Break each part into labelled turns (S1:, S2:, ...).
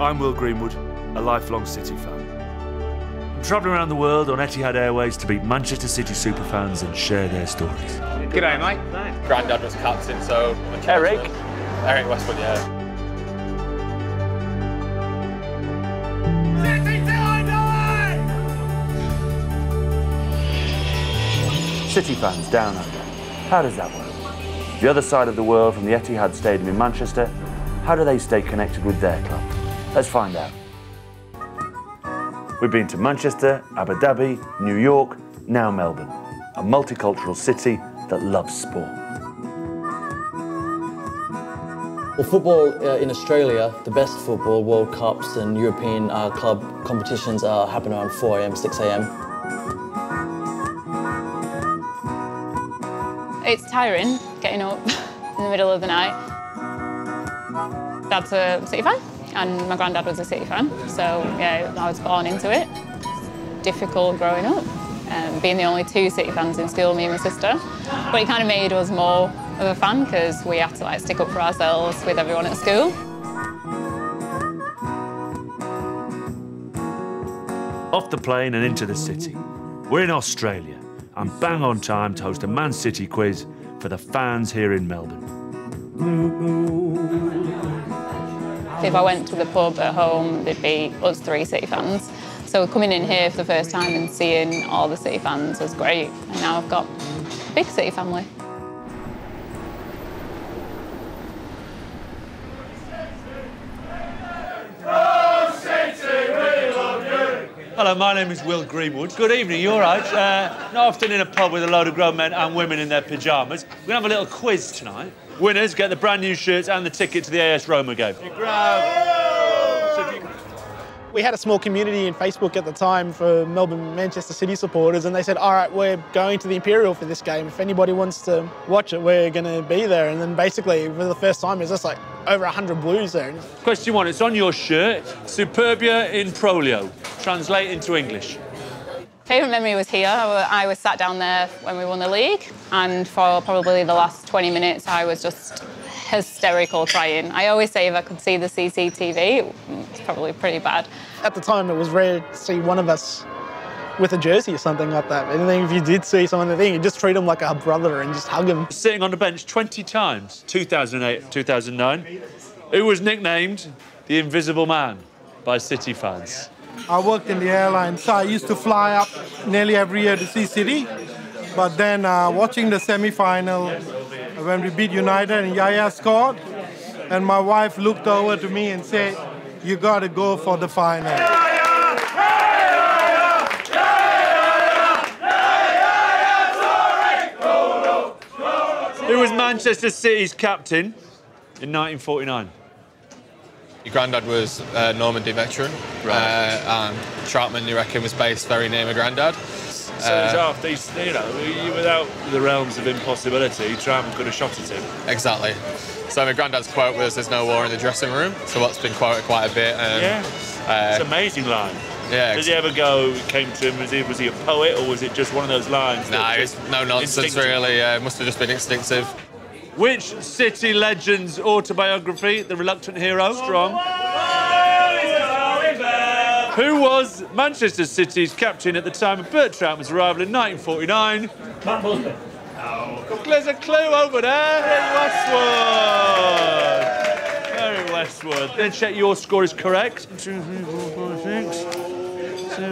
S1: I'm Will Greenwood, a lifelong City fan. I'm travelling around the world on Etihad Airways to meet Manchester City superfans and share their stories.
S2: G'day, mate. Grandad was captain, so...
S1: Eric
S2: Westwood, yeah.
S1: City fans down under. How does that work? The other side of the world from the Etihad Stadium in Manchester, how do they stay connected with their club? Let's find out. We've been to Manchester, Abu Dhabi, New York, now Melbourne, a multicultural city that loves sport.
S3: Well, football in Australia, the best football, World Cups and European club competitions happen around 4 a.m, 6 a.m.
S4: It's tiring getting up in the middle of the night. Dad's a City fan and my granddad was a City fan, so yeah, I was born into it. Difficult growing up, being the only two City fans in school, me and my sister, but it kind of made us more of a fan because we had to stick up for ourselves with everyone at school.
S1: Off the plane and into the city. We're in Australia. I'm bang on time to host a Man City quiz for the fans here in Melbourne.
S4: If I went to the pub at home, there'd be us three City fans. So coming in here for the first time and seeing all the City fans was great. And now I've got a big City family.
S5: Hello, my name is Will Greenwood. Good evening, you all right? Not often in a pub with a load of grown men and women in their pyjamas. We're going to have a little quiz tonight. Winners get the brand new shirts and the ticket to the AS Roma game.
S6: We had a small community in Facebook at the time for Melbourne Manchester City supporters, and they said, all right, we're going to the Imperial for this game. If anybody wants to watch it, we're going to be there. And then basically, for the first time, it was just over 100 Blues there.
S5: Question one, it's on your shirt. Superbia in prolio. Translate into English.
S4: Favourite memory was here. I was sat down there when we won the league, and for probably the last 20 minutes, I was just hysterical crying. I always say if I could see the CCTV, it's probably pretty bad.
S6: At the time, it was rare to see one of us with a jersey or something like that. And then if you did see someone, you just treat them like a brother and just hug them.
S5: Sitting on the bench 20 times, 2008, 2009. Who was nicknamed the Invisible Man by City fans?
S7: I worked in the airline, so I used to fly up nearly every year to see City. But then watching the semi-final, when we beat United and Yaya scored, and my wife looked over to me and said, you got to go for the final.
S5: Who was Manchester City's captain in 1949?
S2: Your granddad was Normandy veteran, right. And Troutman, you reckon, was based very near my granddad.
S5: So it's after, without the realms of impossibility, Troutman could have shot at him.
S2: Exactly. So my granddad's quote was, there's no war in the dressing room, so that's been quoted quite a bit.
S5: Yeah, it's an amazing line.
S2: Yeah.
S5: Did he ever go, came to him, was he a poet, or was it just one of those lines?
S2: Nah, it's no nonsense, really. It must have just been instinctive.
S5: Which City legend's autobiography, The Reluctant Hero? Strong. Who was Manchester City's captain at the time of Bert Troutman's arrival in 1949?
S8: Matt Busby.
S5: Oh, there's a clue over there. Westwood. Very Westwood. Then check your score is correct. 2, 3, 4, 5, 6. 2.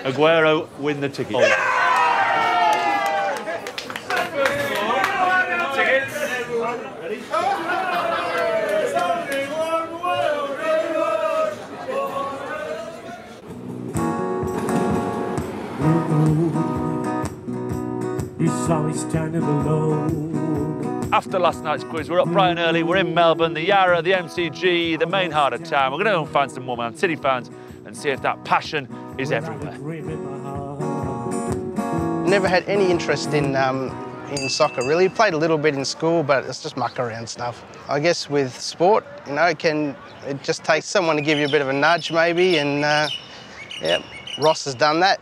S5: Aguero win the ticket. After last night's quiz, we're up bright and early. We're in Melbourne, the Yarra, the MCG, the main heart of town. We're going to go and find some more Man City fans and see if that passion is everywhere.
S9: Never had any interest in soccer, really. Played a little bit in school, but it's just muck around stuff. I guess with sport, it just takes someone to give you a bit of a nudge, maybe, and yeah, Ross has done that.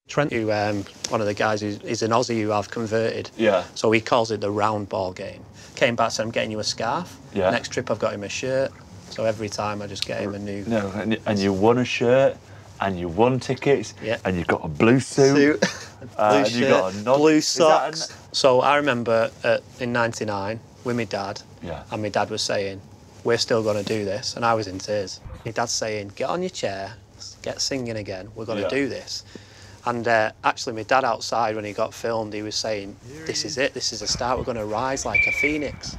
S10: Trent, who one of the guys is an Aussie who I've converted.
S1: Yeah.
S10: So he calls it the round ball game. Came back, said, I'm getting you a scarf.
S1: Yeah.
S10: Next trip, I've got him a shirt. So every time I just get him a new...
S1: No, and you won a shirt, and you won tickets, and you got a blue suit,
S10: blue
S1: and you got a nod.
S10: Blue socks. So I remember in '99 with my dad, and my dad was saying, "We're still going to do this," and I was in tears. My dad's saying, "Get on your chair, get singing again. We're going to do this." And actually, my dad outside, when he got filmed, he was saying, "This is it. This is the start. We're going to rise like a phoenix."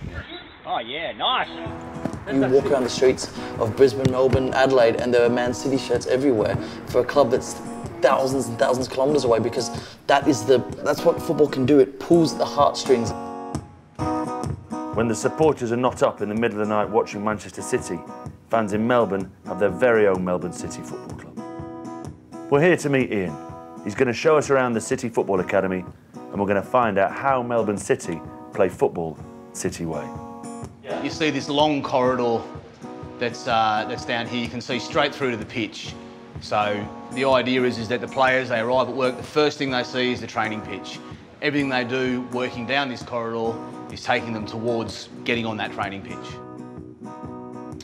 S8: Oh yeah, nice.
S3: You walk around the streets of Brisbane, Melbourne, Adelaide, and there are Man City shirts everywhere for a club that's thousands and thousands of kilometres away, because that's what football can do. It pulls the heartstrings.
S1: When the supporters are not up in the middle of the night watching Manchester City, fans in Melbourne have their very own Melbourne City Football Club. We're here to meet Ian. He's going to show us around the City Football Academy, and we're going to find out how Melbourne City play football City way.
S8: You see this long corridor that's down here. You can see straight through to the pitch. So the idea is that the players, they arrive at work, the first thing they see is the training pitch. Everything they do working down this corridor is taking them towards getting on that training pitch.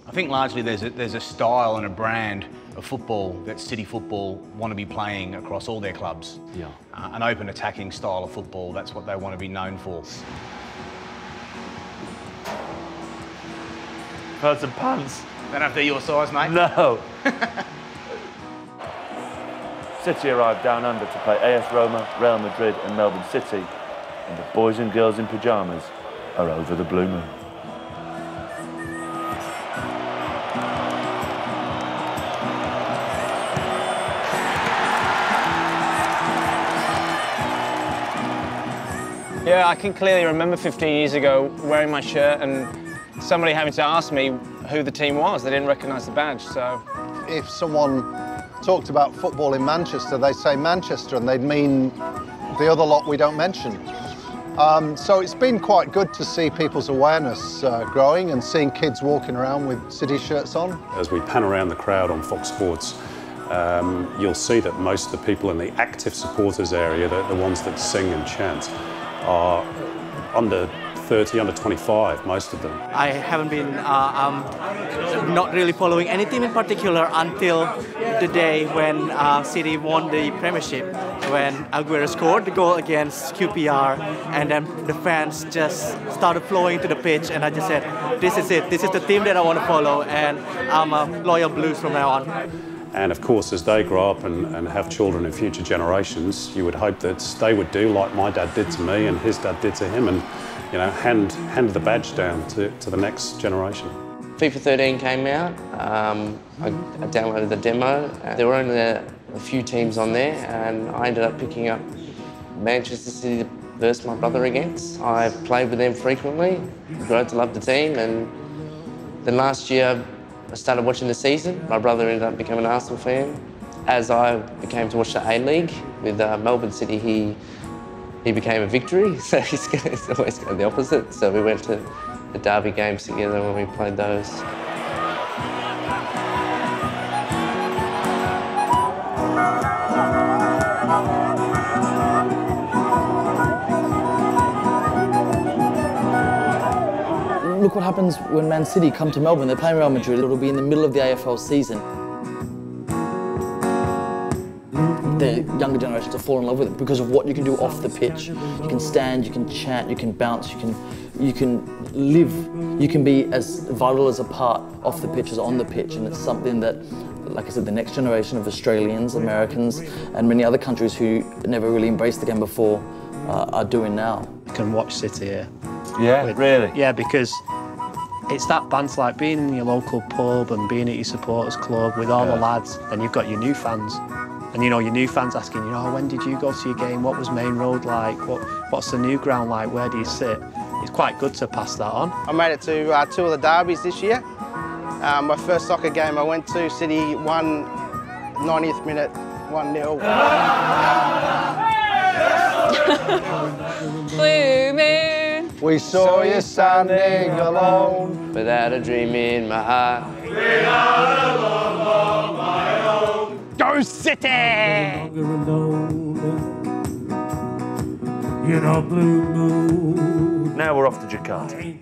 S8: I think largely there's a style and a brand of football that City Football want to be playing across all their clubs.
S1: Yeah.
S8: An open attacking style of football, that's what they want to be known for.
S1: Heard some pants.
S8: Don't know if they're your size, mate.
S1: No. City arrived down under to play AS Roma, Real Madrid and Melbourne City, and the boys and girls in pyjamas are over the blue moon.
S11: Yeah, I can clearly remember 15 years ago wearing my shirt and somebody having to ask me who the team was. They didn't recognise the badge, so...
S12: If someone talked about football in Manchester, they'd say Manchester, and they'd mean the other lot we don't mention. So it's been quite good to see people's awareness growing and seeing kids walking around with City shirts on.
S13: As we pan around the crowd on Fox Sports, you'll see that most of the people in the active supporters area, the ones that sing and chant, are under 30, under 25, most of them.
S14: I haven't been not really following any team in particular until the day when City won the Premiership, when Aguero scored the goal against QPR, and then the fans just started flowing to the pitch, and I just said, this is it, this is the team that I want to follow, and I'm a loyal Blues from now on.
S13: And of course, as they grow up and have children in future generations, you would hope that they would do like my dad did to me and his dad did to him, and hand the badge down to the next generation.
S15: FIFA 13 came out. I downloaded the demo. There were only a few teams on there, and I ended up picking up Manchester City versus my brother against. I played with them frequently, grew to love the team, and then last year I started watching the season. My brother ended up becoming an Arsenal fan. As I became to watch the A-League with Melbourne City, he became a Victory, so he's always going the opposite. So we went to the Derby games together when we played those.
S3: Look what happens when Man City come to Melbourne. They're playing Real Madrid. It'll be in the middle of the AFL season. The younger generations will fall in love with it because of what you can do off the pitch. You can stand, you can chant, you can bounce, you can live, you can be as vital as a part off the pitch as on the pitch, and it's something that, like I said, the next generation of Australians, Americans, and many other countries who never really embraced the game before are doing now.
S10: You can watch City here.
S1: Yeah, really?
S10: Yeah, because it's that banter, like being in your local pub and being at your supporters club with all the lads, and you've got your new fans. And your new fans asking, when did you go to your game? What was Main Road like? What's the new ground like? Where do you sit? It's quite good to pass that on.
S9: I made it to 2 of the derbies this year. My first soccer game I went to, City won 90th minute, 1-0.
S4: Blue moon.
S12: We saw you standing alone.
S15: Without a dream in my heart.
S8: Without a love of my own.
S11: Go City!
S16: In a blue moon.
S1: Now we're off to Jakarta.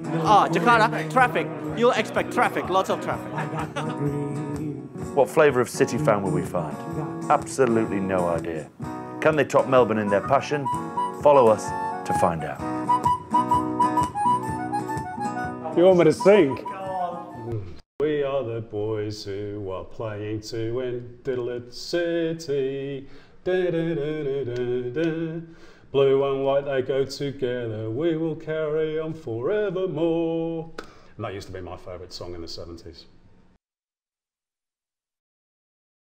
S14: Jakarta, traffic. You'll expect traffic, lots of traffic.
S1: What flavour of City fan will we find? Absolutely no idea. Can they top Melbourne in their passion? Follow us to find out.
S13: You want me to sing? We are the boys who are playing to win Diddle City. Da, da, da, da, da, da. Blue and white, they go together. We will carry on forevermore. And that used to be my favourite song in the 70s.